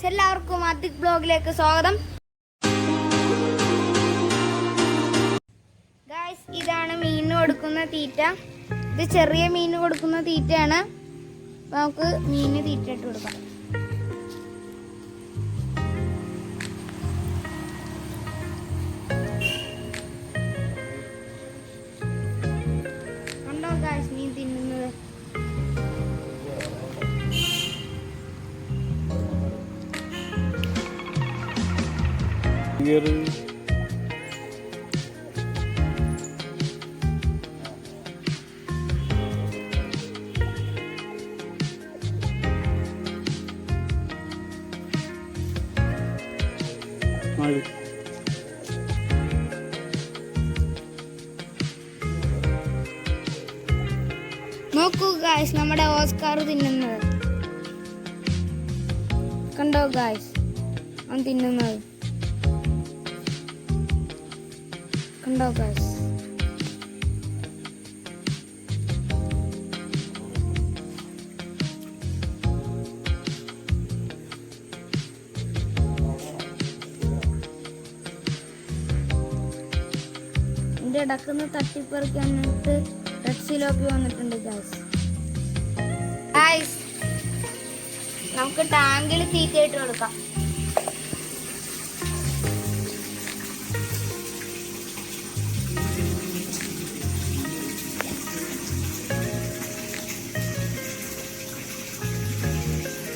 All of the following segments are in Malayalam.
എല്ലാവർക്കും ആദിക് ബ്ലോഗിലേക്ക് സ്വാഗതം. ഗായ്സ്, ഇതാണ് മീനിന് കൊടുക്കുന്ന തീറ്റ. ഇത് ചെറിയ മീനിന് കൊടുക്കുന്ന തീറ്റയാണ്. നമുക്ക് മീനിന് തീറ്റ ഇട്ട് കൊടുക്കാം. കണ്ടോ ഗായ്സ് മീൻ തിന്നുന്നത്? നോക്കൂ ഗായ്സ്, നമ്മുടെ ഓസ്കാർ തിന്നുന്നത് കണ്ടോ ഗായ്സ്? അവൻ തിന്നുന്നത് കണ്ടോ ഗായ്സ്? എന്റെ ഇടക്കുന്ന തട്ടിപ്പറിക്കാനായിട്ട് റെഡ് സിലോപ്പി വന്നിട്ടുണ്ട് ഗായ്സ്. നമുക്ക് ടാങ്കിൽ തീറ്റയിട്ട് കൊടുക്കാം.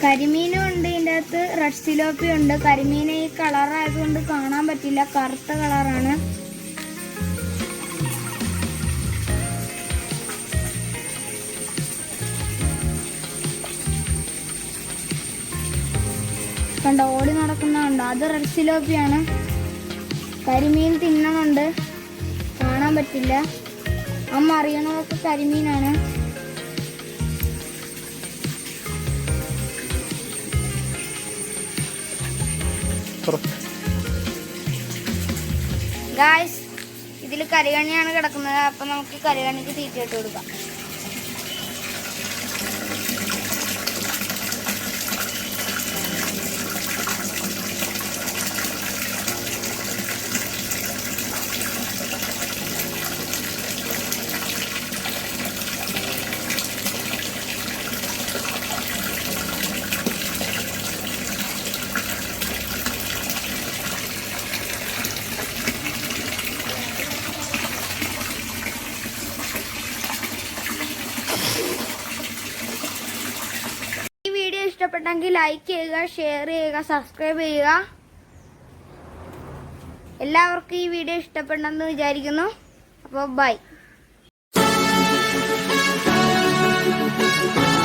കരിമീനും ഉണ്ട്, ഇതിൻ്റെ അകത്ത് റെഡ് സിലോപ്പി ഉണ്ട്. കരിമീന് ഈ കളറായതുകൊണ്ട് കാണാൻ പറ്റില്ല, കറുത്ത കളറാണ്. കണ്ടോ, ഓടി നടക്കുന്നതുണ്ട്, അത് റെഡ് സിലോപ്പിയാണ്. കരിമീൻ തിന്നണുണ്ട്, കാണാൻ പറ്റില്ല. അമ്മ അറിയണതൊക്കെ കരിമീനാണ്. ഗായ്സ്, ഇതിൽ കരികണിയാണ് കിടക്കുന്നത്. അപ്പം നമുക്ക് കരികണിക്ക് തീറ്റ ഇട്ട് കൊടുക്കാം. ഇഷ്ടപ്പെട്ടെങ്കിൽ ലൈക്ക് ചെയ്യുക, ഷെയർ ചെയ്യുക, സബ്സ്ക്രൈബ് ചെയ്യുക. എല്ലാവർക്കും ഈ വീഡിയോ ഇഷ്ടപ്പെട്ടെന്ന് വിചാരിക്കുന്നു. അപ്പോൾ ബൈ.